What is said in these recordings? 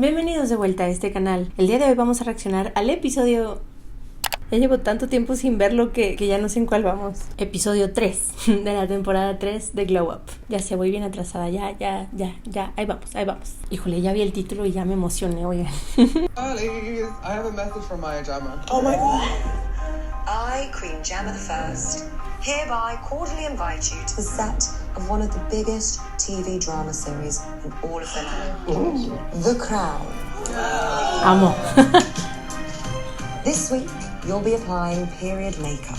Bienvenidos de vuelta a este canal. El día de hoy vamos a reaccionar al episodio... Ya llevo tanto tiempo sin verlo que ya no sé en cuál vamos. Episodio 3 de la temporada 3 de Glow Up. Ya sé, voy bien atrasada, ya. Ahí vamos. Híjole, ya vi el título y ya me emocioné, oigan. Please, I have a message from Maya Jama. Oh my god. I, Queen Jama I, hereby cordially invite you to the set of one of the biggest TV drama series in all of the land. The Crown. Amo. This week, you'll be applying period makeup.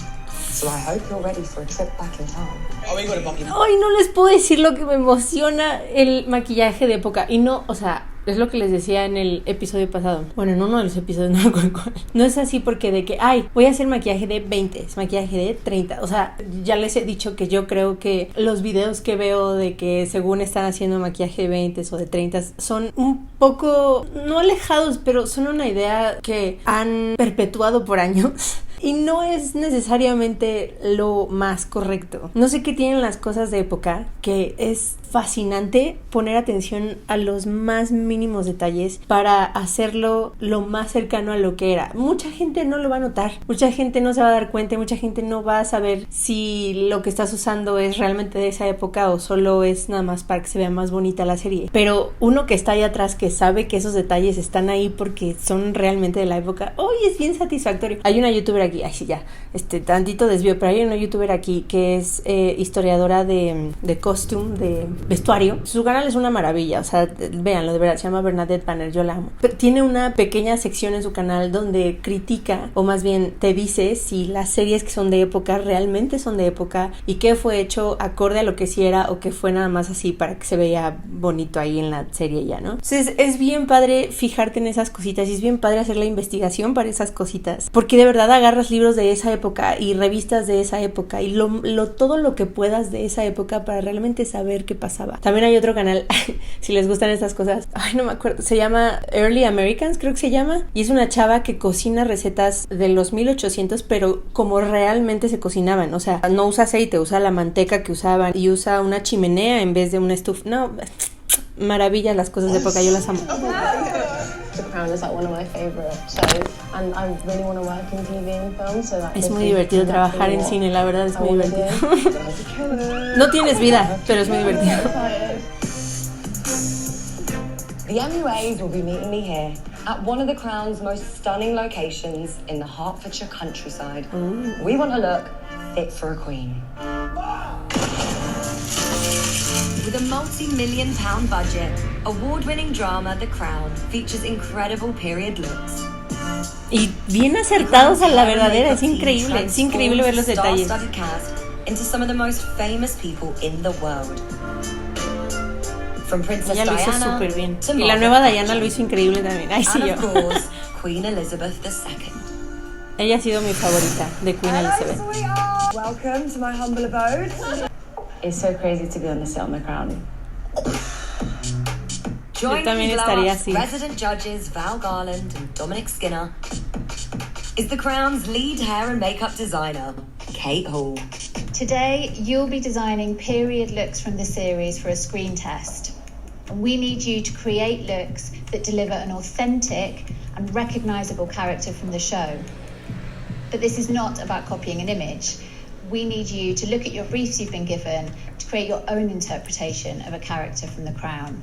So I hope you're ready for a trip back in time. Are we going to Buckingham? Ay, no les puedo decir lo que me emociona el maquillaje de época. Y no, o sea, es lo que les decía en el episodio pasado. Bueno, en uno de los episodios, no recuerdo cuál. No es así porque de que, voy a hacer maquillaje de 20, maquillaje de 30. O sea, ya les he dicho que yo creo que los videos que veo de que según están haciendo maquillaje de 20 o de 30 son un poco, no alejados, pero son una idea que han perpetuado por años. Y no es necesariamente lo más correcto. No sé qué tienen las cosas de época, que es fascinante poner atención a los más mínimos detalles para hacerlo lo más cercano a lo que era. Mucha gente no lo va a notar, mucha gente no se va a dar cuenta, mucha gente no va a saber si lo que estás usando es realmente de esa época o solo es nada más para que se vea más bonita la serie. Pero uno que está ahí atrás, que sabe que esos detalles están ahí porque son realmente de la época, es bien satisfactorio. Hay una youtuber aquí, tantito desvío, pero hay una youtuber aquí que es historiadora de costume, de vestuario. Su canal es una maravilla, o sea, véanlo, de verdad, se llama Bernadette Banner, yo la amo. Pero tiene una pequeña sección en su canal donde critica, o más bien te dice si las series que son de época realmente son de época y qué fue hecho acorde a lo que sí era o qué fue nada más así para que se vea bonito ahí en la serie ya, ¿no? Entonces es bien padre fijarte en esas cositas y es bien padre hacer la investigación para esas cositas, porque de verdad agarras libros de esa época y revistas de esa época y todo lo que puedas de esa época para realmente saber qué pasaba. También hay otro canal, si les gustan estas cosas, no me acuerdo, se llama Early Americans, creo que se llama, y es una chava que cocina recetas de los 1800, pero como realmente se cocinaban, o sea, no usa aceite, usa la manteca que usaban y usa una chimenea en vez de una estufa. No, maravilla las cosas de época, yo las amo. The Crown is like one of my favorite shows, and I really want to work in TV and film, so that es muy divertido trabajar en cine, la verdad es muy divertido. No tienes vida, pero es muy divertido. The MUAs will be meeting me here at one of the Crown's most stunning locations in the Hertfordshire countryside. Ooh. We want a look fit for a queen. With a multi-million-pound budget, award-winning drama The Crown features incredible period looks. Y bien acertados a la verdadera, es increíble ver los detalles. Star-studded cast into some of the most famous people in the world. From Princess Ella lo hizo Diana súper bien. to Y la nueva Diana lo hizo increíble también. Ay, sí, and yo. of course, Queen Elizabeth II. Ella ha sido mi favorita de Queen Elizabeth. Welcome to my humble abode. It's so crazy to be on the set of The Crown. Joining también Glow estaría Up's así. resident judges Val Garland and Dominic Skinner is The Crown's lead hair and makeup designer, Kate Hall. Today, you'll be designing period looks from the series for a screen test. And we need you to create looks that deliver an authentic and recognizable character from the show. But this is not about copying an image. We need you to look at your briefs you've been given to create your own interpretation of a character from The Crown.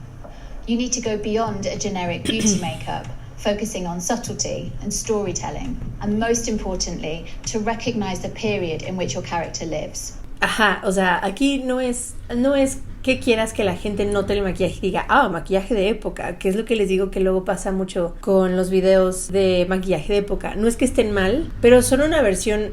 You need to go beyond a generic beauty makeup, focusing on subtlety and storytelling, and most importantly, to recognize the period in which your character lives. Ajá, o sea, aquí no es que quieras que la gente note el maquillaje y diga, maquillaje de época, que es lo que les digo que luego pasa mucho con los videos de maquillaje de época. No es que estén mal, pero son la versión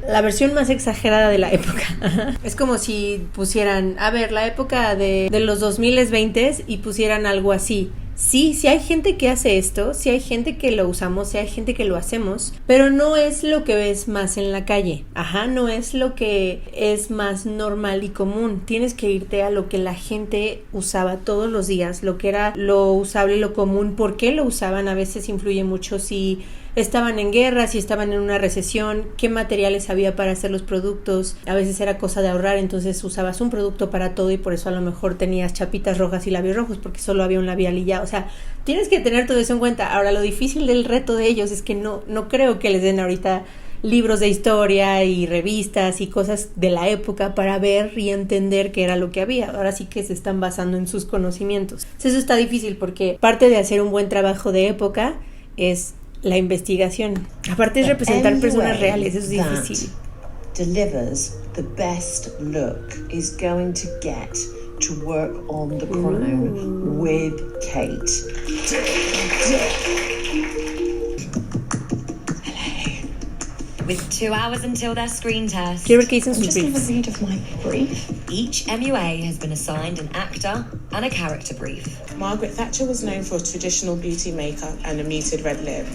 más exagerada de la época. Ajá. Es como si pusieran, la época de los 2020 y pusieran algo así. Sí hay gente que hace esto, sí hay gente que lo usamos, sí hay gente que lo hacemos, pero no es lo que ves más en la calle. No es lo que es más normal y común. Tienes que irte a lo que la gente usaba todos los días, lo que era lo usable, lo común. ¿Por qué lo usaban? A veces influye mucho si estaban en guerra, si estaban en una recesión, qué materiales había para hacer los productos. A veces era cosa de ahorrar, entonces usabas un producto para todo y por eso a lo mejor tenías chapitas rojas y labios rojos porque solo había un labial y ya. O sea, tienes que tener todo eso en cuenta. Ahora, lo difícil del reto de ellos es que no creo que les den ahorita libros de historia y revistas y cosas de la época para ver y entender qué era lo que había. Ahora sí que se están basando en sus conocimientos. Eso está difícil porque parte de hacer un buen trabajo de época es la investigación. Aparte es representar personas reales, eso es difícil. Delivers the best look is going to get to work on the crown with Kate. With 2 hours until their screen test, Quiero ver qué dicen sus Just have a briefs. read of my brief. each MUA has been assigned an actor and a character brief. Margaret Thatcher was known for traditional beauty makeup and a muted red lip.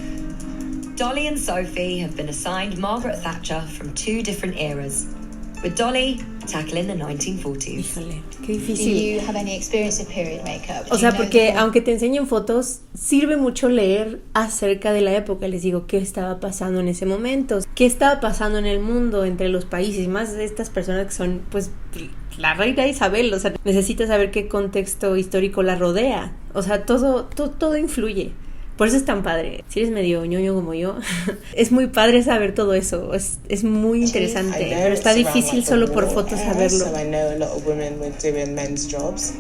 Dolly and Sophie have been assigned Margaret Thatcher from 2 different eras, with Dolly tackling the 1940s. Híjole, qué Do difícil. you have any experience of period makeup? O Do sea, you know porque the- aunque te enseñen fotos, sirve mucho leer acerca de la época. Les digo, qué estaba pasando en ese momento, qué estaba pasando en el mundo, entre los países, y más de estas personas que son, pues, la reina Isabel. O sea, necesitas saber qué contexto histórico la rodea. O sea, todo influye. Por eso es tan padre. Si eres medio ñoño como yo, es muy padre saber todo eso. Es muy interesante. I know Pero está it's around, difícil like, the solo por war fotos era, saberlo. So I know a lot of women were doing men's jobs.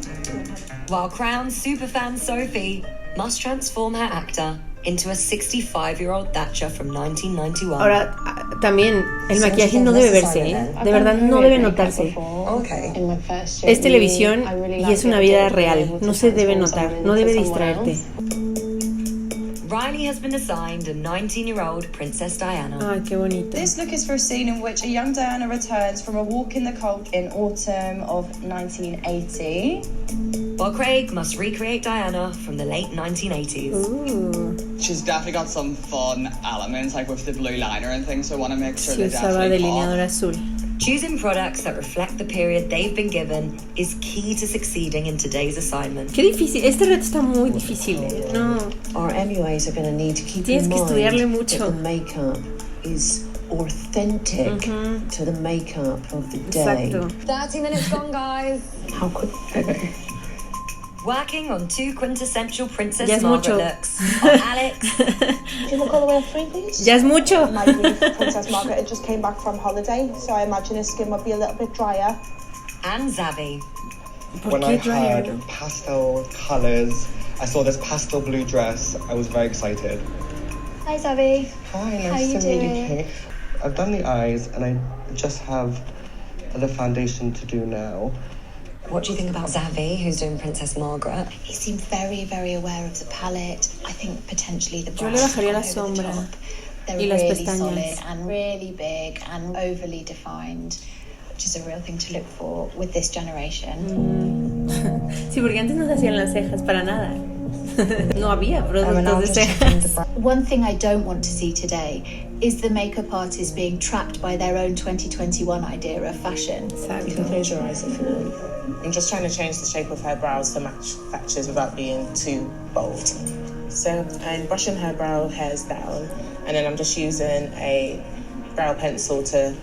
While Crown superfan Sophie must transform her actor into a 65-year-old Thatcher from 1991. Ahora, también, el maquillaje no debe verse, ¿eh? De verdad, no debe notarse. Okay. In my first year Es at televisión uni, I really y liked es una the idea vida of being real. able to No se debe transform notar, someone no debe into someone distraerte. else. Riley has been assigned a 19-year-old Princess Diana. Ay, qué bonito. This look is for a scene in which a young Diana returns from a walk in the cold in autumn of 1980. While Craig must recreate Diana from the late 1980s. Ooh, She's definitely got some fun elements, like with the blue liner and things, so I want to make sure sí they usaba definitely delineador pop. azul. Choosing products that reflect the period they've been given is key to succeeding in today's assignment. Qué difícil, este reto está muy difícil, ¿eh? No, Our MUAs are going to need to keep Tienes in que mind estudiarle mucho. that the makeup is authentic to the makeup of the day. exacto. 30 minutes gone, guys. How quick? Working on 2 quintessential Princess Ya es Margaret mucho. looks are Alex Can you look all the way up 3, please? Ya es mucho. My brief, Princess Margaret had just came back from holiday, so I imagine her skin would be a little bit drier. and Zavi. ¿Por When qué I dryer? had pastel colors, I saw this pastel blue dress. I was very excited. Hi, Zavi. Hi, How nice you to meet you, doing? Kate. I've done the eyes, and I just have the foundation to do now. What do you think about Zavi, who's doing Princess Margaret? He seemed very, very aware of the palette. I think potentially the Yo le brows bajaría la come over the sombra top. They're y las really pestañas. solid and really big and overly defined, which is a real thing to look for with this generation. Sí, porque antes no se hacían las cejas para nada. No había and productos I'll de just check in the cejas. brow. One thing I don't want to see today is the makeup artist being trapped by their own 2021 idea of fashion. You can Exacto. close your eyes if you want. I'm just trying to change the shape of her brows to match Thatcher's without being too bold. So I'm brushing her brow hairs down, and then I'm just using a brow pencil to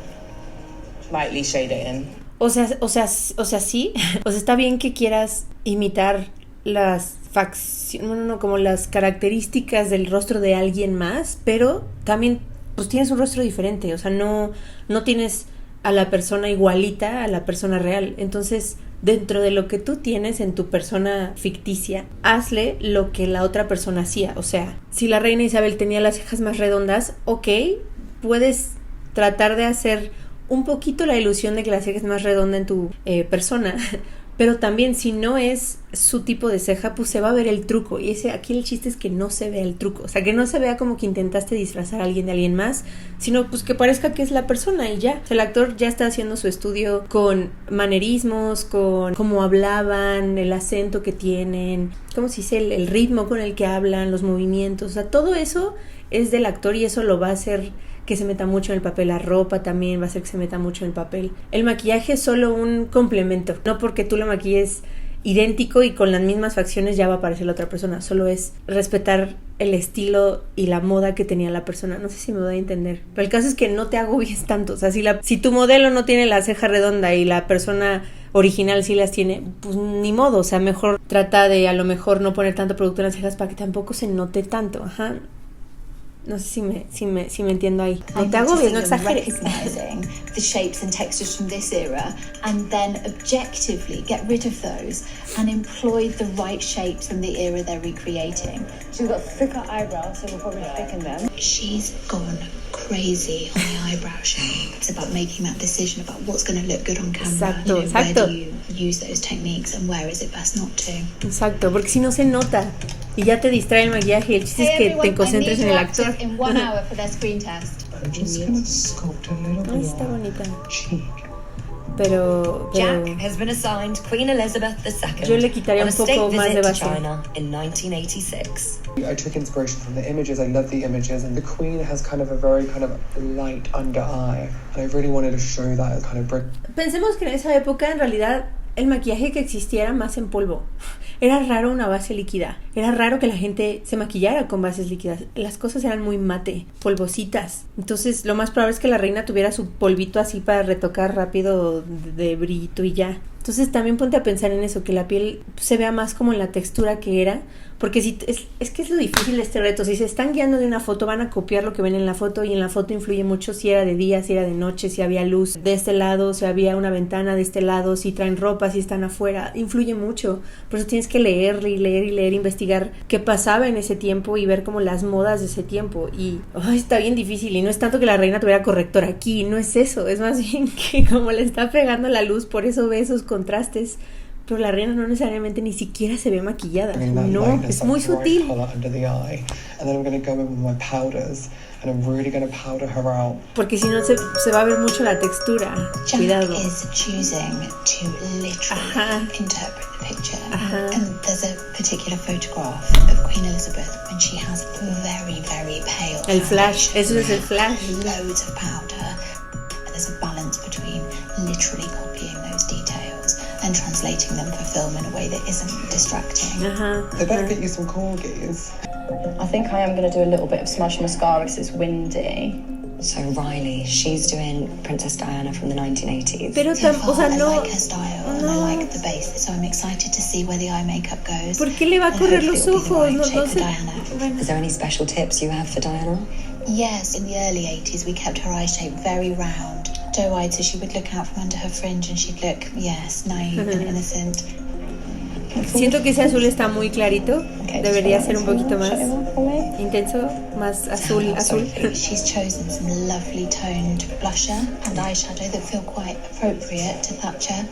lightly shade it in. O sea, sí. O sea, está bien que quieras imitar las facciones, no, como las características del rostro de alguien más, pero también pues tienes un rostro diferente, o sea, no tienes a la persona igualita a la persona real. Entonces, dentro de lo que tú tienes en tu persona ficticia, hazle lo que la otra persona hacía. O sea, si la reina Isabel tenía las cejas más redondas, ok, puedes tratar de hacer un poquito la ilusión de que la ceja es más redonda en tu persona, pero también si no es su tipo de ceja, pues se va a ver el truco, y aquí el chiste es que no se vea el truco, o sea, que no se vea como que intentaste disfrazar a alguien de alguien más, sino pues que parezca que es la persona y ya. O sea, el actor ya está haciendo su estudio con manerismos, con cómo hablaban, el acento que tienen, ¿cómo se dice? El ritmo con el que hablan, los movimientos, o sea, todo eso es del actor y eso lo va a hacer que se meta mucho en el papel. La ropa también va a hacer que se meta mucho en el papel. El maquillaje es solo un complemento, no porque tú lo maquilles idéntico y con las mismas facciones ya va a aparecer la otra persona, solo es respetar el estilo y la moda que tenía la persona. No sé si me voy a entender, pero el caso es que no te agobies tanto. O sea, si tu modelo no tiene la ceja redonda y la persona original sí las tiene, pues ni modo. O sea, mejor trata de a lo mejor no poner tanto producto en las cejas para que tampoco se note tanto. Ajá. No sé si me entiendo ahí. No te agobies, no exageres. Recognizing the shapes and textures from this era and then objectively get rid of those and employ the right shapes from the era they're recreating. She's got thicker eyebrows, so we'll probably thicken them. She's gone crazy on the eyebrow shape. It's about making that decision about what's going to look good on camera. Exacto, Where do you use those techniques and where is it best not to? Exacto, porque si no se nota y ya te distrae el maquillaje. El chiste es que te concentres en el actor. In 1 hour for their screen test. I'm just gonna sculpt a little Ay, bit está bonita. cheek. Pero Jack has been assigned Queen Elizabeth II yo le quitaría on un a poco state más de visit to base. China in 1986. I took inspiration from the images. I love the images, and the Queen has kind of a very kind of light under eye, and I really wanted to show that as kind of Pensemos que en esa época en realidad el maquillaje que existía era más en polvo. Era raro una base líquida. Era raro que la gente se maquillara con bases líquidas. Las cosas eran muy mate, polvositas. Entonces lo más probable es que la reina tuviera su polvito así para retocar rápido de brillito y ya. Entonces también ponte a pensar en eso, que la piel se vea más como en la textura que era. Porque si es que es lo difícil de este reto. Si se están guiando de una foto, van a copiar lo que ven en la foto, y en la foto influye mucho si era de día, si era de noche, si había luz de este lado, si había una ventana de este lado, si traen ropa, si están afuera. Influye mucho. Por eso tienes que leer y leer y leer, investigar qué pasaba en ese tiempo y ver como las modas de ese tiempo. Y está bien difícil. Y no es tanto que la reina tuviera corrector aquí, no es eso. Es más bien que como le está pegando la luz, por eso ve esos contrastes. Pero la reina no necesariamente ni siquiera se ve maquillada. No, es muy sutil. Porque si no se va a ver mucho la textura. Jack Cuidado. is choosing to literally interpret the picture. And there's a particular photograph of Queen Elizabeth when she has very, very pale El flash, foundation, eso es el flash. loads of powder. And there's a balance between literally copying those details and translating them for film in a way that isn't distracting. They better get you some corgis. I think I am going to do a little bit of smudge mascara because it's windy. So Riley, she's doing Princess Diana from the 1980s. Pero So o far, sea, I no. like her style and I like the base, so I'm excited to see where the eye makeup goes. ¿Por qué le va a And correr hopefully los it'll be the ojos? right No shape sé. for Diana. Bueno. Is there any special tips you have for Diana? Yes, in the early 80s we kept her eye shape very round, doe-eyed, so she would look out from under her fringe and she'd look, yes, naive and innocent. Siento que ese azul está muy clarito. Okay, Debería just ser un poquito más Shut it off for me. intenso, más azul. She's chosen some lovely toned blusher and eyeshadow that feel quite appropriate to Thatcher.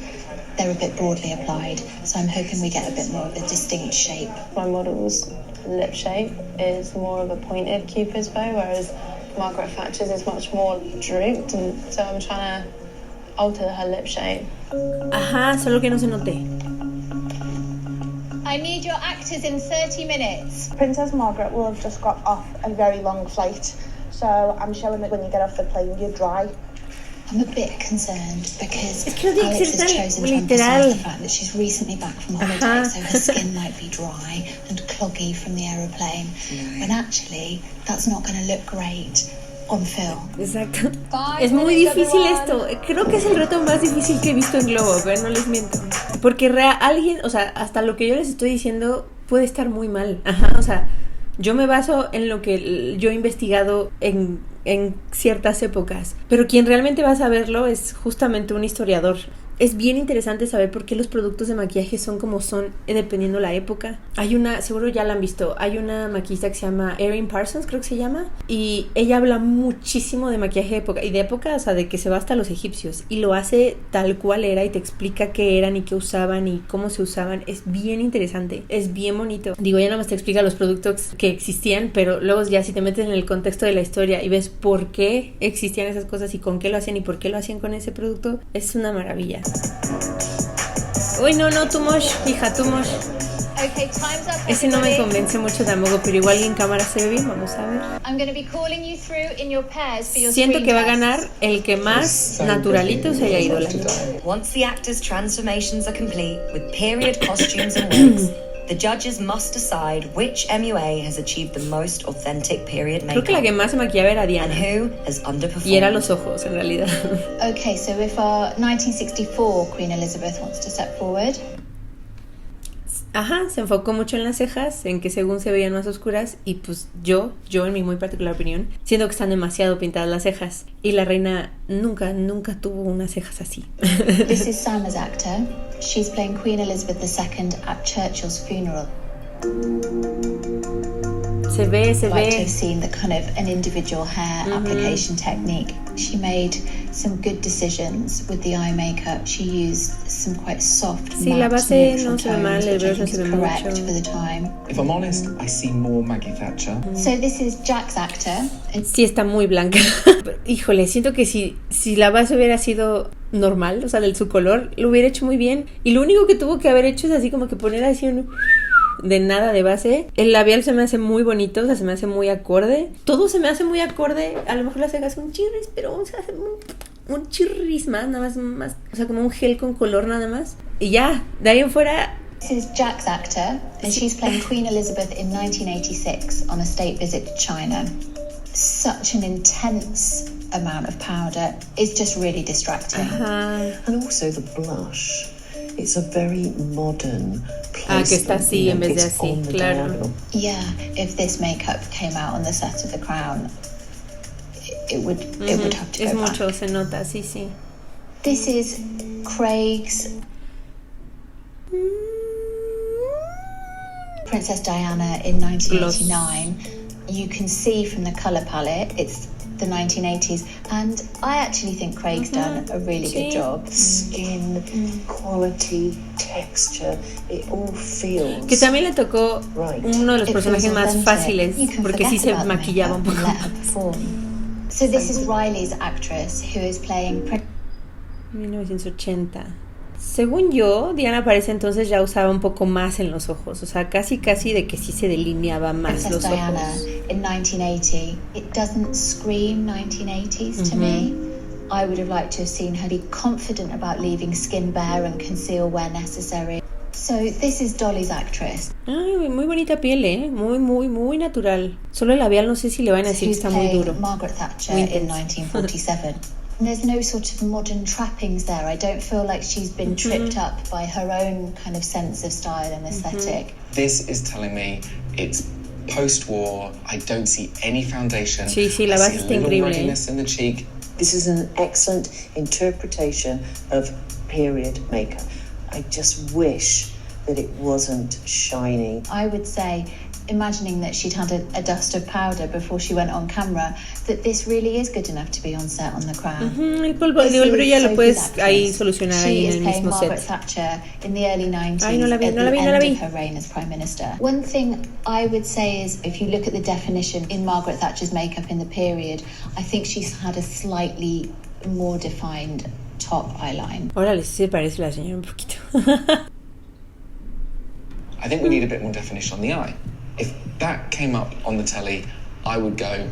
They're a bit broadly applied, so I'm hoping we get a bit more of a distinct shape. My model's lip shape is more of a pointed Cupid's bow, whereas Margaret Thatcher's is much more drooped, and so I'm trying to alter her lip shape. Ajá, solo que no se note. I need your actors in 30 minutes. Princess Margaret will have just got off a very long flight, so I'm showing that when you get off the plane, you're dry. I'm a bit concerned because Es que no tiene que Alex ser has tan chosen to literal. emphasize the fact that she's recently back from holiday, Ajá. so her skin might be dry and cloggy from the aeroplane, when actually that's not going to look great on film. Exacto. Es muy difícil esto. Creo que es el reto más difícil que he visto en Globo, pero no les miento. Porque alguien, o sea, hasta lo que yo les estoy diciendo puede estar muy mal. Ajá, o sea, yo me baso en lo que yo he investigado en ciertas épocas, pero quien realmente va a saberlo es justamente un historiador. Es bien interesante saber por qué los productos de maquillaje son como son dependiendo la época. Hay una, seguro ya la han visto, hay una maquillista que se llama Erin Parsons, creo que se llama, y ella habla muchísimo de maquillaje de época, y de época, o sea, de que se va hasta los egipcios, y lo hace tal cual era, y te explica qué eran, y qué usaban, y cómo se usaban. Es bien interesante, es bien bonito. Digo, ya nada más te explica los productos que existían, pero luego ya si te metes en el contexto de la historia y ves por qué existían esas cosas, y con qué lo hacían, y por qué lo hacían con ese producto, es una maravilla. Uy, no, too much, hija, too much. Okay, time's up. Ese no me everybody. convence mucho tampoco, pero igual en cámara se ve bien, vamos a ver. I'm going to be calling you through in your pairs for your Siento screen que va a test. ganar el que más naturalito se haya ido la Once the actors' transformations are complete with period costumes and wigs, the judges must decide which MUA has achieved the most authentic period makeup. Creo que la que más se maquillaba era Diana. And who has underperformed. Y era los ojos, en realidad. Okay, so if our 1964 Queen Elizabeth wants to step forward. Ajá, se enfocó mucho en las cejas, en que según se veían más oscuras, y pues yo en mi muy particular opinión, siento que están demasiado pintadas las cejas, y la reina nunca tuvo unas cejas así. This is Salma's actor. She's playing Queen Elizabeth II at Churchill's funeral. Se ve. I'd like to have seen the kind of an individual hair application technique. She made some good decisions with the eye makeup. She used some quite soft sí, la base no se ve mal, el brillo se ve mucho. For the time. If I'm honest, I see more Maggie Thatcher. So this is Jack's actor. Sí, está muy blanca. Pero, híjole, siento que si la base hubiera sido normal, o sea, de su color, lo hubiera hecho muy bien. Y lo único que tuvo que haber hecho es así como que poner así de nada de base. El labial se me hace muy bonito, o sea, se me hace muy acorde. Todo se me hace muy acorde. A lo mejor las cejas un chirris, pero se hace un chirris más, nada más, o sea, como un gel con color nada más. Y ya, de ahí en fuera. This is Jack's actor, and she's playing Queen Elizabeth in 1986 on a state visit to China. Such an intense amount of powder. It's just really distracting. And also the blush. It's a very modern placement. Que está así en vez de así, claro. Yeah, if this makeup came out on the set of The Crown, it would have to es go mucho, back. se nota, sí. This is Craig's Princess Diana in 1989. You can see from the colour palette, it's the 1980s, and I actually think Craig's done a really good job. Skin, quality, texture, it all feels. Que también le tocó uno de los personajes más fáciles, porque sí se maquillaba un poco. So this is Riley's actress, who is playing 1980. Según yo, Diana para ese entonces ya usaba un poco más en los ojos, o sea, casi de que sí se delineaba más los ojos. Diana in 1980. It doesn't scream 1980s to me. I would have liked to have seen her be confident about leaving skin bare and conceal where necessary. So this is Dolly's actress. Ay, muy bonita piel, muy natural. Solo el labial no sé si le van a decir que está muy duro. Margaret Thatcher in 1947. And there's no sort of modern trappings there. I don't feel like she's been tripped up by her own kind of sense of style and aesthetic. This is telling me it's post-war. I don't see any foundation. Sí, la base está increíble. Ruddiness in the cheek. This is an excellent interpretation of period makeup. I just wish that it wasn't shiny. I would say, imagining that she'd had a dust of powder before she went on camera, that this really is good enough to be on set on The Crown. El polvo, el brillo ya lo puedes ahí solucionar ahí en el mismo set. Margaret Thatcher in the early 90s. Ay, no la vi. Of her reign as Prime Minister. One thing I would say is, if you look at the definition in Margaret Thatcher's makeup in the period, I think she's had a slightly more defined top eyeline. Órale, sí se parece la señora un poquito. I think we need a bit more definition on the eye. If that came up on the telly, I would go,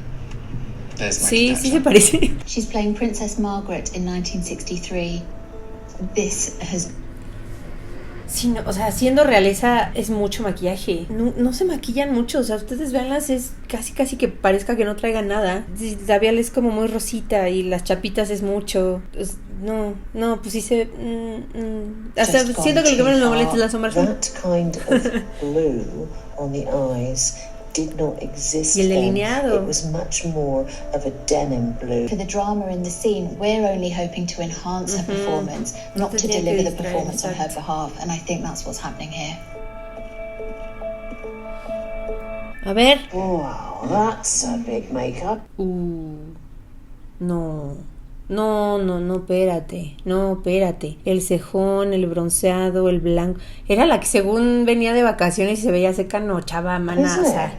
there's Maggie Thatcher. Sí se parece. She's playing Princess Margaret in 1963. This has... Sí, no, o sea, siendo realeza es mucho maquillaje. No se maquillan mucho, o sea, ustedes veanlas, es casi que parezca que no traigan nada. El labial es como muy rosita y las chapitas es mucho. Pues, no, pues sí se... hasta siento que lo que menos me molesta es la sombra. That kind of blue on the eyes did not exist. Y el delineado. It was much more of a denim blue. For the drama in the scene, we're only hoping to enhance her performance, not to deliver the performance on her behalf, and I think that's what's happening here. A ver. Wow, that's a big makeup. No, espérate. El cejón, el bronceado, el blanco. Era la que según venía de vacaciones y se veía seca, no, chava, maná, o sea.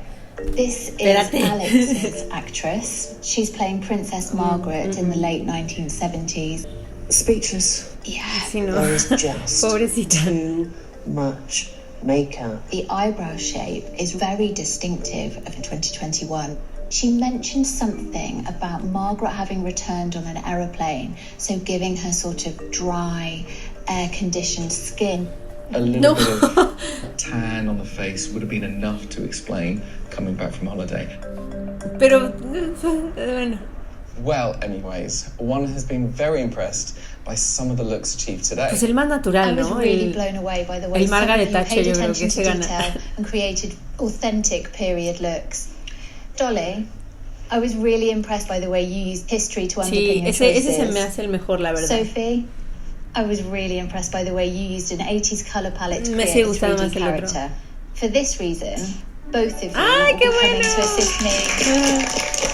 This is Alex's actress. She's playing Princess Margaret in the late 1970s. Speechless. Yeah. Sí, no. There is just Pobrecita. too much makeup. The eyebrow shape is very distinctive of 2021. She mentioned something about Margaret having returned on an aeroplane, so giving her sort of dry, air-conditioned skin. A little bit of tan on the face would have been enough to explain coming back from holiday. Pero, bueno. Well, anyways, one has been very impressed by some of the looks achieved today. Pues el más natural, ¿no? I was really blown away by the way el Margaret someone who paid Thatcher, yo creo attention que se to gana. detail and created authentic period looks. Dolly, I was really impressed by the way you used history to underpin your choices. Ese se me hace el mejor, la verdad. Sophie, I was really impressed by the way you used an 80s colour palette to me create a gustado 3D más el otro. character. For this reason, both of you ¡Ay, will qué be coming bueno! to assist me.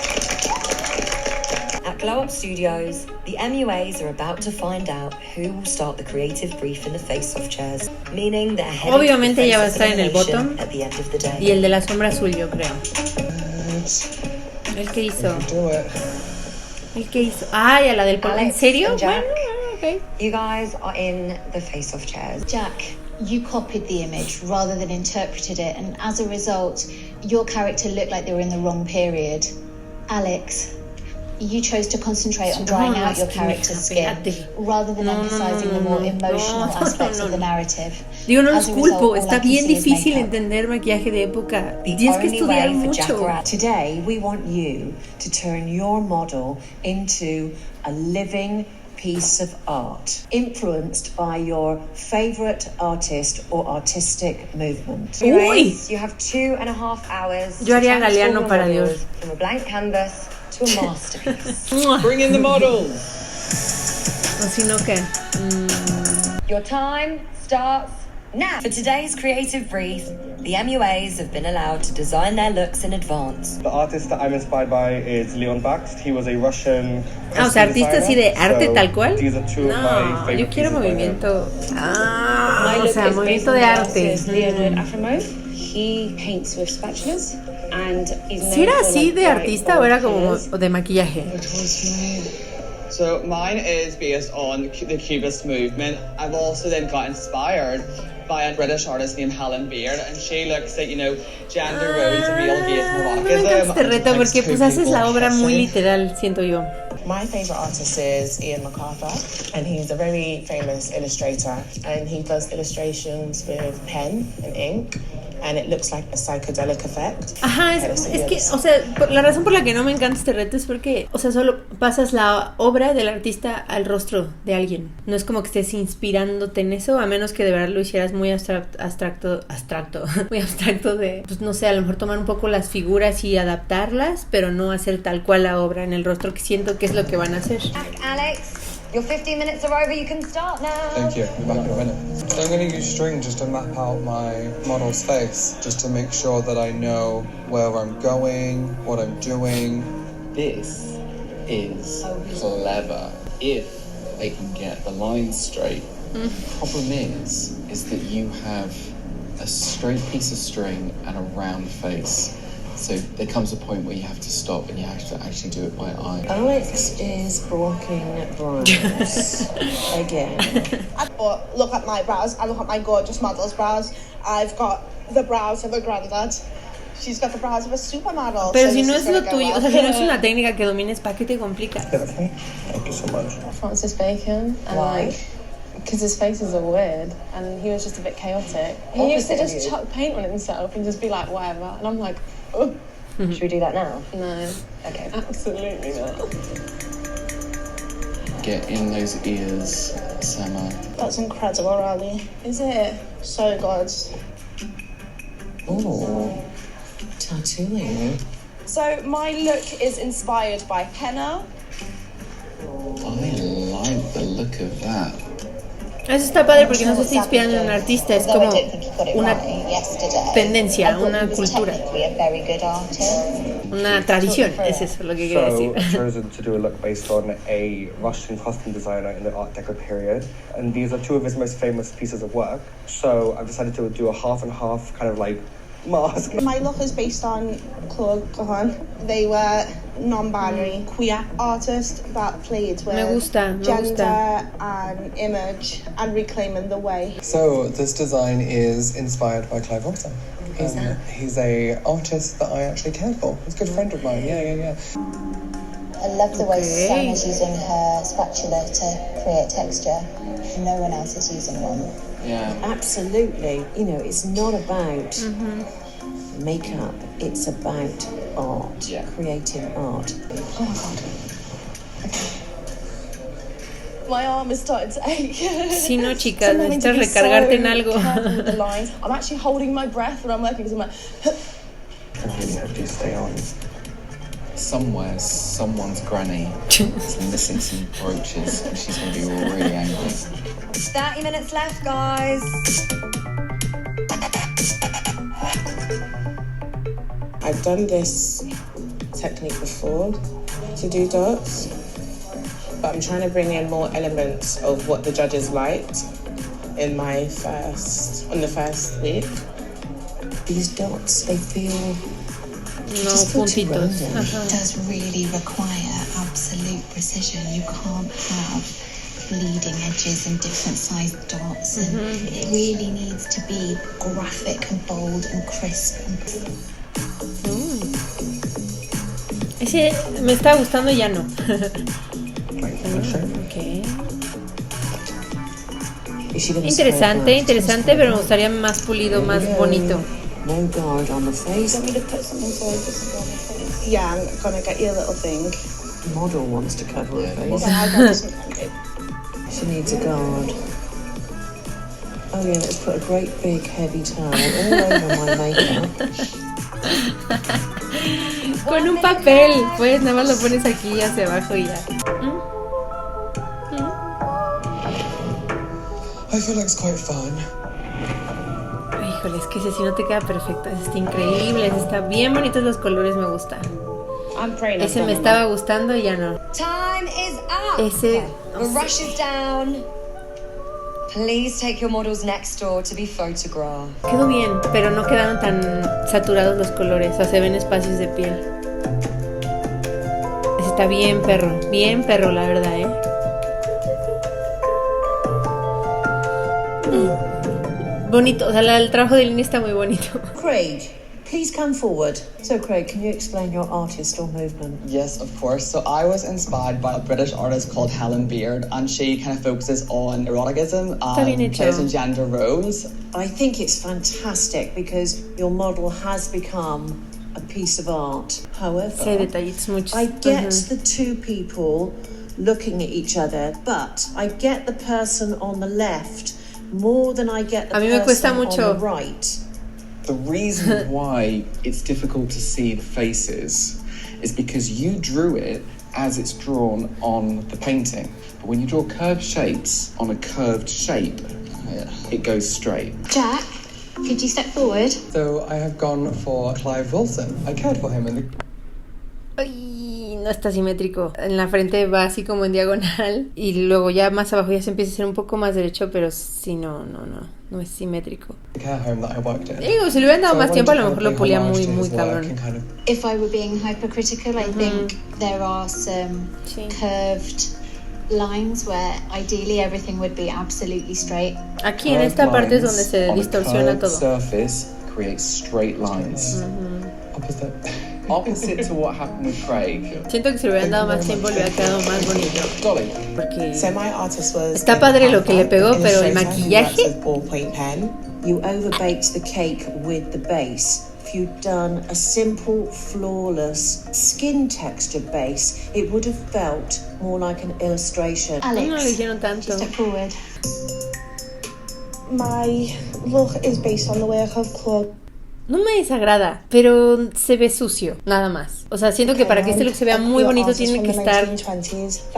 At Glow Up Studios, the MUAs are about to find out who will start the creative brief in the face-off chairs, meaning they're heading Obviamente to the ya va a face-off estar en el bottom. elimination at the end of the day. Y el de la sombra azul, yo creo. ¿El que hizo? ¿El que hizo? Ay, a la del polvo. ¿En serio? Jack, bueno, okay. You guys are in the face-off chairs. Jack, you copied the image rather than interpreted it, and as a result, your character looked like they were in the wrong period. Alex, you chose to concentrate on drawing out your character's skin rather than emphasizing the more emotional aspects of the narrative. Digo, no los As a result, culpo, all I está can bien see is difícil makeup. entender maquillaje de época. The Tienes que only estudiar way for Jack mucho. Rat- Today, we want you to turn your model into a living piece of art, influenced by your favourite artist or artistic movement. Anyways, you have 2.5 hours Yo haría to transform Galeano your para models Dios. from a blank canvas to a masterpiece. Bring in the models. O si no, ¿qué? Your time starts now. For today's creative brief, the MUAs have been allowed to design their looks in advance. The artist that I'm inspired by is Leon Bakst. He was a Russian. O sea, artista así de arte tal cual. These are two of my No, favorite yo quiero pieces by him. movimiento. My O look sea, is based movimiento on de the arte. artist Leonid Afremov. He paints with spatulas and is known ¿Sí era for, así like, de bright, artista o bold era como colours. de maquillaje? So mine is based on the Cubist movement. I've also then got inspired by a British artist named Helen Beard, and she looks at, gender roles and real gays and Me encanta eroticism. este reto porque pues haces la obra muy literal, siento yo. My favourite artist is Ian MacArthur, and he's a very famous illustrator, and he does illustrations with pen and ink, and it looks like a psychedelic effect. Ajá, es que, o sea, la razón por la que no me encanta este reto es porque, o sea, solo pasas la obra del artista al rostro de alguien. No es como que estés inspirándote en eso, a menos que de verdad lo hicieras muy abstracto, muy abstracto de, pues no sé, a lo mejor tomar un poco las figuras y adaptarlas, pero no hacer tal cual la obra en el rostro, que siento que es lo que van a hacer. Alex, your 15 minutes are over. You can start now. Thank you. We're back in a minute. So I'm going to use string just to map out my model's face, just to make sure that I know where I'm going, what I'm doing. This is clever if they can get the lines straight. Problem is that you have a straight piece of string and a round face. So there comes a point where you have to stop and you have to actually do it by eye. Alex is blocking brows again. But look at my brows. I look at my gorgeous model's brows. I've got the brows of a granddad. She's got the brows of a supermodel. Pero so si this no is es gonna lo go tuyo, well. o sea, si no es una técnica que domines, ¿para qué te complicas? Thank you so much. Francis Bacon, and Why? because his faces are weird and he was just a bit chaotic. He used to just chuck paint on himself and just be like, whatever. And I'm like, oh. Should we do that now? No. Okay. Absolutely not. Get in those ears, Sama. That's incredible, Riley. Is it? So good. Oh, tattooing. So my look is inspired by henna. I like the look of that. Eso está padre porque no se está inspirando en un artista, es como una tendencia, una cultura, una tradición, es eso lo que quiero decir. So I've chosen to do a look based on a Russian costume designer in the Art Deco period, and these are two of his most famous pieces of work. So I've decided to do a half and half kind of like mask. My look is based on Claude Cahun. They were non-binary queer artists that played with gender and image and reclaiming the way. So this design is inspired by Clive Oxford. Who's that? He's a artist that I actually cared for. He's a good friend of mine. Yeah. I love the way Sam is using her spatula to create texture. No one else is using one. Yeah. Absolutely. You know, it's not about makeup, it's about art, creative art. Oh my god. My arm is starting to ache. Sí, no, chicas, necesitas recargarte en algo. The lines. I'm actually holding my breath when I'm working because I'm like. I really hope you stay on. Somewhere, someone's granny is missing some brooches and she's going to be really angry. 30 minutes left, guys. I've done this technique before to do dots, but I'm trying to bring in more elements of what the judges liked on the first week. These dots, they feel puntitos. It does really require absolute precision. You can't have bleeding edges and different sized dots, and it really needs to be graphic and bold and crisp. Ese me está gustando, ya no. Okay. Interesante, pero me gustaría más pulido, más bonito. No guard on the face. Want me to put something so it doesn't go on the face? Yeah, I'm gonna get you a little thing. The model wants to cover her face. Yeah, I got something. She needs a guard. Oh yeah, let's put a great big heavy towel all over my makeup. Con un papel, pues nada más lo pones aquí hacia abajo y ya. I feel like it's quite fun. Híjole, es que ese sí no te queda perfecto. Ese está increíble, ese está bien bonitos los colores, me gusta. Ese me estaba gustando y ya no. Time is up. Ese, The rush is down. Please take your models next door to be photographed. Quedó bien, pero no quedaron tan saturados los colores, o sea, se ven espacios de piel. Ese está bien perro, la verdad, Bonito, o sea, el trabajo de línea está muy bonito. Craig, please come forward. So Craig, can you explain your artist or movement? Yes, of course. So I was inspired by a British artist called Helen Beard, and she kind of focuses on eroticism and plays in gender roles. I think it's fantastic because your model has become a piece of art. However, I get the two people looking at each other, but I get the person on the left more than I get the person on the right. The reason why it's difficult to see the faces is because you drew it as it's drawn on the painting. But when you draw curved shapes on a curved shape, it goes straight. Jack, could you step forward? So I have gone for Clive Wilson. I cared for him in the... Ay, no está simétrico. En la frente va así como en diagonal y luego ya más abajo ya se empieza a hacer un poco más derecho, pero sí, no es simétrico. Digo, si le hubieran dado más tiempo a lo mejor lo pulía muy cabrón. If I were being hypercritical, I think there are some curved lines where ideally everything would be absolutely straight. Aquí en esta parte es donde se distorsiona todo. Surface creates straight lines. Opposite to what happened with Craig. Siento que si le hubieran dado más tiempo le hubiera quedado más bonito. Dolly. Porque was está padre lo que le pegó, pero el maquillaje. You overbaked the cake with the base. If you'd done a simple, flawless, skin textured base, it would have felt more like an illustration. No le hicieron tanto. Step forward. My look is based on the work of Claude. No me desagrada, pero se ve sucio, nada más. O sea, siento que para que este look se vea muy bonito tiene que estar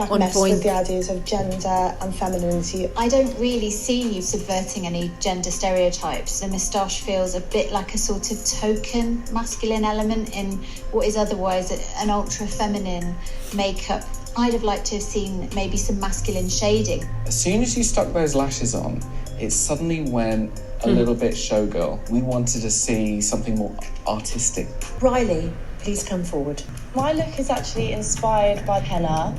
on point. I don't really see you subverting any gender stereotypes. The moustache feels a bit like a sort of token masculine element in what is otherwise an ultra feminine makeup. I'd have liked to have seen maybe some masculine shading. As soon as you stuck those lashes on, it suddenly went a little bit showgirl. We wanted to see something more artistic. Riley, please come forward. My look is actually inspired by henna.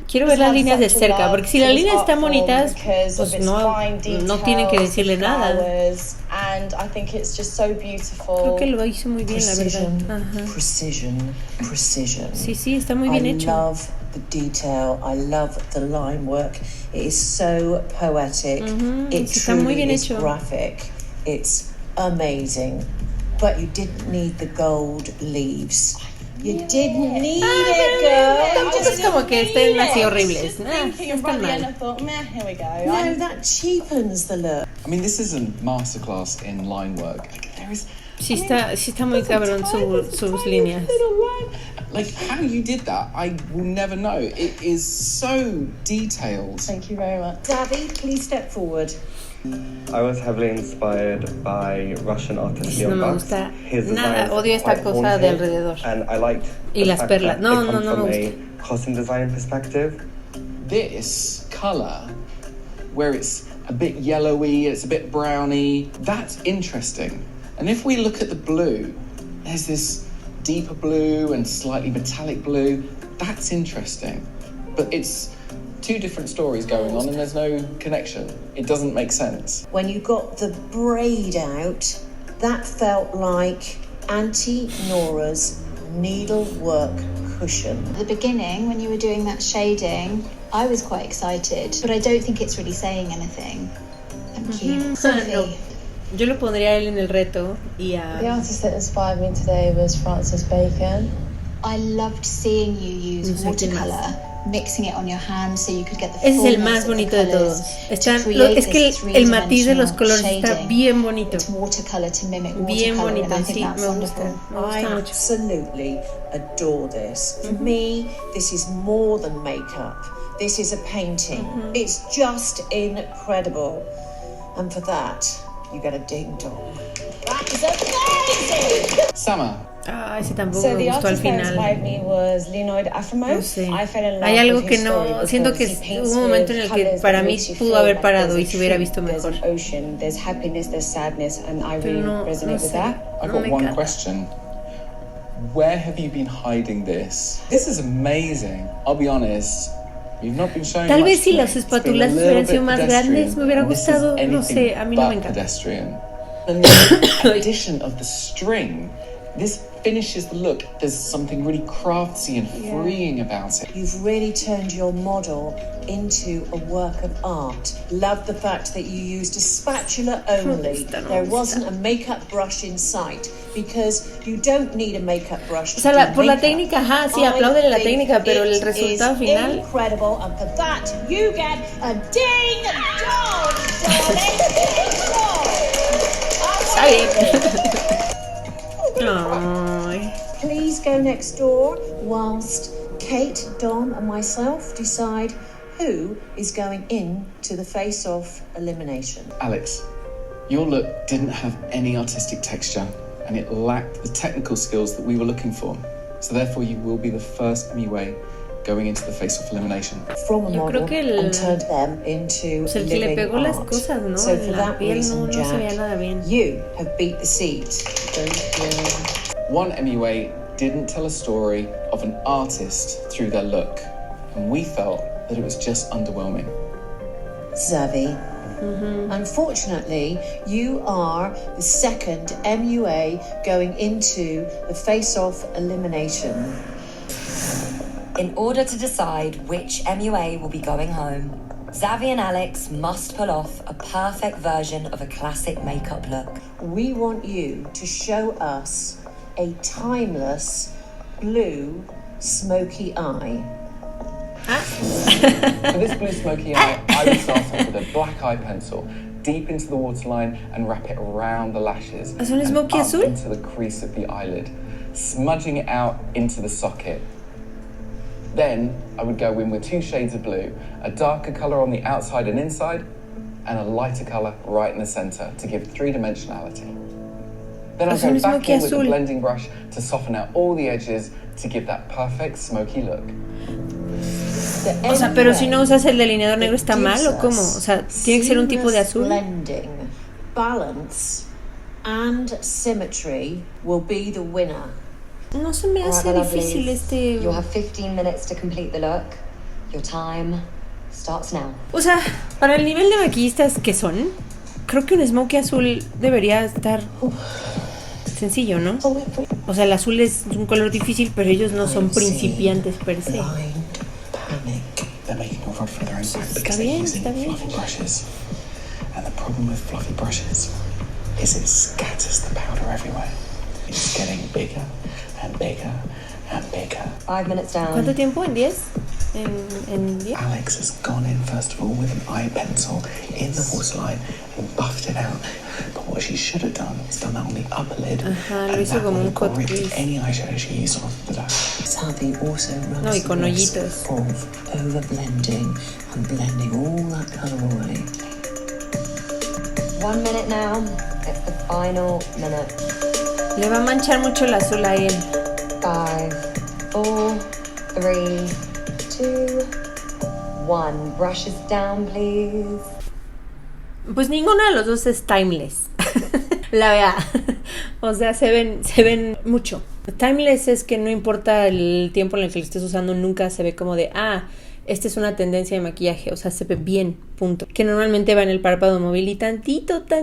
Quiero ver las líneas de cerca, porque si las líneas están bonitas, pues no tienen que decirle nada. And I think it's just so beautiful. Creo que lo hizo muy bien, la verdad. Precision. Sí, está muy bien hecho. I love the detail. I love the line work. It is so poetic. It truly is graphic. It's amazing. But you didn't need the gold leaves. You didn't need it, girl. Tampoco es como que estén así horribles. Están mal. I thought, here we go. No, that cheapens the look. I mean, this is a masterclass in line work. Like, there is... Sí está muy cabrón sus líneas. Like, how you did that, I will never know. It is so detailed. Thank you very much. Davi, please step forward. I was heavily inspired by Russian artist Leon No me gusta nada, odio esta cosa de alrededor. And I liked y las perlas. No me gusta. From a costume design perspective. This colour, where it's a bit yellowy, it's a bit browny, that's interesting. And if we look at the blue, there's this deeper blue and slightly metallic blue. That's interesting. But it's two different stories going on and there's no connection. It doesn't make sense. When you got the braid out, that felt like Auntie Nora's needlework cushion. At the beginning, when you were doing that shading, I was quite excited, but I don't think it's really saying anything. Thank you. Sophie. No. Yo lo pondría a él en el reto y a... The artist that inspired me today was Francis Bacon. I loved seeing you use watercolour, mixing it on your hand so you could get the Ese es el más bonito de todos. Es que el matiz de los colores está bien bonito. Watercolor to mimic bien watercolor, bonito, and I think that's wonderful. I absolutely adore this. For me, this is more than makeup. This is a painting. It's just incredible. And for that, you get a ding dong. That is amazing! Summer. Ese tampoco me gustó al final. Inspired me was Leonid Afromov. No sé. I fell in love Hay algo with que his no story siento que hubo un momento en el que para mí pudo haber parado y se hubiera visto mejor. There's an ocean, there's happiness, there's sadness, and I really resonate with that. I've got one question. Where have you been hiding this? This is amazing. I'll be honest. You've not been showing Tal much vez si las flex. It's been espátulas a little hubieran bit sido más pedestrian. grandes me hubiera This is gustado, no anything sé, a mí no me but encanta. Pedestrian. And the addition of the string, this finishes the look. There's something really craftsy and freeing about it. You've really turned your model into a work of art. Love the fact that you used a spatula only. There wasn't a makeup brush in sight because you don't need a makeup brush. O sea, por la técnica, ajá, sí, apláudele la técnica, pero el resultado final. Incredible, and for that you get a ding dong, darling. Ay. Please go next door whilst Kate, Dom, and myself decide who is going in to the face-off elimination. Alex, your look didn't have any artistic texture and it lacked the technical skills that we were looking for. So therefore you will be the first MUA going into the face-off elimination. From a model and turned them into living le pegó art. las cosas, ¿no? So for La that piel reason, no se veía nada bien. Jack, you have beat the seat. One MUA didn't tell a story of an artist through their look, and we felt that it was just underwhelming. Xavi, unfortunately, you are the second MUA going into the face-off elimination. In order to decide which MUA will be going home, Xavi and Alex must pull off a perfect version of a classic makeup look. We want you to show us a timeless blue smoky eye. For this blue smoky eye, I would start off with a black eye pencil, deep into the waterline and wrap it around the lashes. ¿Es un smoky up azul? into the crease of the eyelid, smudging it out into the socket. Then I would go in with 2 shades of blue, a darker colour on the outside and inside, and a lighter colour right in the centre to give 3-dimensionality. Then I'd go back in with the blending brush to soften out all the edges to give that perfect smoky look. O sea, pero si no usas el delineador negro está mal o cómo? O sea, tiene que ser un tipo de azul. Blending, balance, and symmetry will be the winner. No se me hace difícil este. You'll have 15 minutes to complete the look. Your time starts now. O sea, para el nivel de maquillistas que son, creo que un smoky azul debería estar sencillo, ¿no? O sea, el azul es un color difícil, pero ellos no son principiantes per se. Because they're using fluffy brushes. And the problem with fluffy brushes is it scatters the powder everywhere. It's getting bigger and bigger and bigger. 5 minutes down. ¿Cuánto tiempo? ¿En 10? ¿En 10? Alex has gone in first of all with an eye pencil in the waterline and buffed it out. But what she should have done is done that on the upper lid. Ajá, lo hizo como un cut crease. Any eyeshadow she used on the dark. Savi also runs no, y con the hoyitos. risk of over blending and blending all that colour away. 1 minute now. It's the final minute. Le va a manchar mucho el azul a él. 5, 4, 3, 2, 1. Brushes down, please. Pues ninguno de los dos es timeless. La verdad. O sea, se ven mucho. Timeless es que no importa el tiempo en el que lo estés usando, nunca se ve como de, esta es una tendencia de maquillaje, o sea, se ve bien, punto. Que normalmente va en el párpado móvil y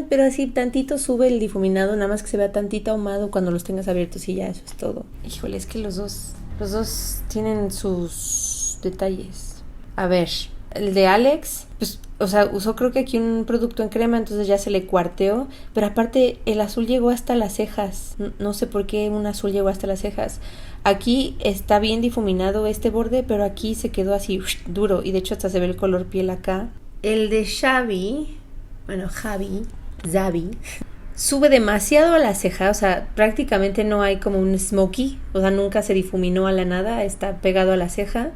pero así tantito sube el difuminado, nada más que se vea tantito ahumado cuando los tengas abiertos y ya, eso es todo. Híjole, es que los dos tienen sus detalles. A ver, el de Alex, pues, o sea, usó creo que aquí un producto en crema, entonces ya se le cuarteó, pero aparte el azul llegó hasta las cejas, no sé por qué un azul llegó hasta las cejas. Aquí está bien difuminado este borde, pero aquí se quedó así duro y de hecho hasta se ve el color piel acá. El de Xavi, sube demasiado a la ceja, o sea, prácticamente no hay como un smokey, o sea, nunca se difuminó a la nada, está pegado a la ceja.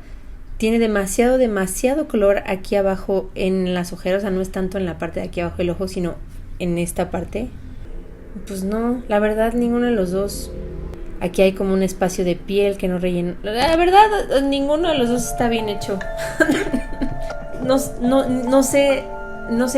Tiene demasiado color aquí abajo en las ojeras, o sea, no es tanto en la parte de aquí abajo del ojo, sino en esta parte. Pues no, la verdad, ninguno de los dos. Aquí hay como un espacio de piel que no rellena. La verdad, ninguno de los dos está bien hecho. No sé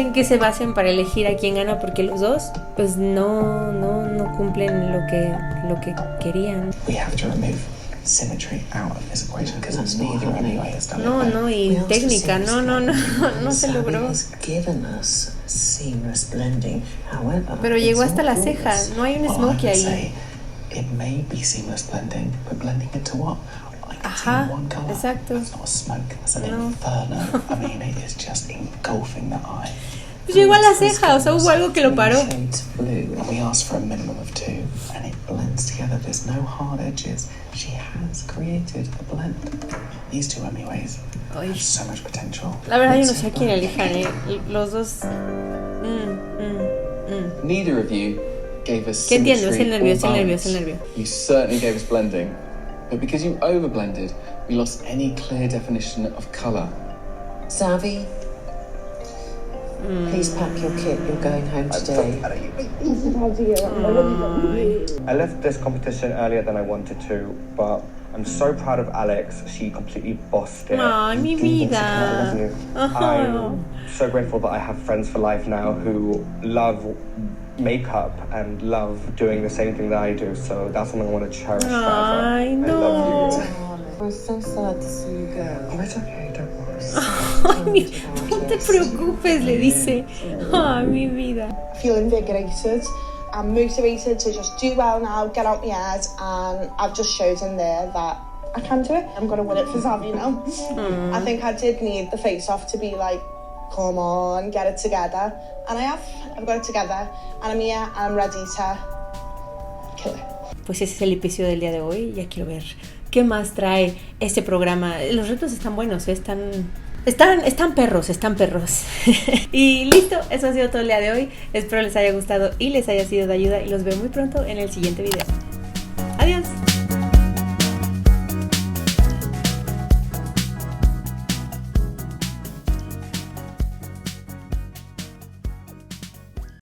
en qué se basen para elegir a quién gana, porque los dos, pues no cumplen lo que querían. We have to remove symmetry out of this equation because it's neither anyway has done it. No, y técnica, no se logró. Pero llegó hasta la ceja, no hay un smokey ahí. It may be seamless blending, but blending into what? Ajá, exacto. That's not a smoke, that's an inferno. I mean, it is just engulfing the eye. Pues llegó a la ceja, o sea, hubo algo que lo paró. We asked for a minimum of 2, and it blends together. There's no hard edges. She has created a blend. These two MUAs have so much potential. La verdad yo no sé a quién elijan, los dos. Neither of you gave us ¿Qué entiendo? Es el nervio. You certainly gave us blending, but because you overblended, we lost any clear definition of colour. Savi, please pack your kit. You're going home today. I left this competition earlier than I wanted to, but I'm so proud of Alex. She completely bossed it. Ay, mi vida. I'm so grateful that I have friends for life now who love makeup and love doing the same thing that I do, so that's something I want to cherish forever. Ay, no. I love you. I'm so sad to see you go. Oh, it's okay, don't worry. No te preocupes, le dice. Ay, mi vida. I feel invigorated. I'm motivated to just do well now, get out my head, and I've just chosen there that I can do it. I'm going to win it for Savi now. I think I did need the face-off to be like, come on, get it together. And I have. I've got it together. And I'm here, and I'm ready to kill it. Pues ese es el episodio del día de hoy. Ya quiero ver qué más trae este programa. Los retos están buenos, están perros. Y listo, eso ha sido todo el día de hoy. Espero les haya gustado y les haya sido de ayuda. Y los veo muy pronto en el siguiente video.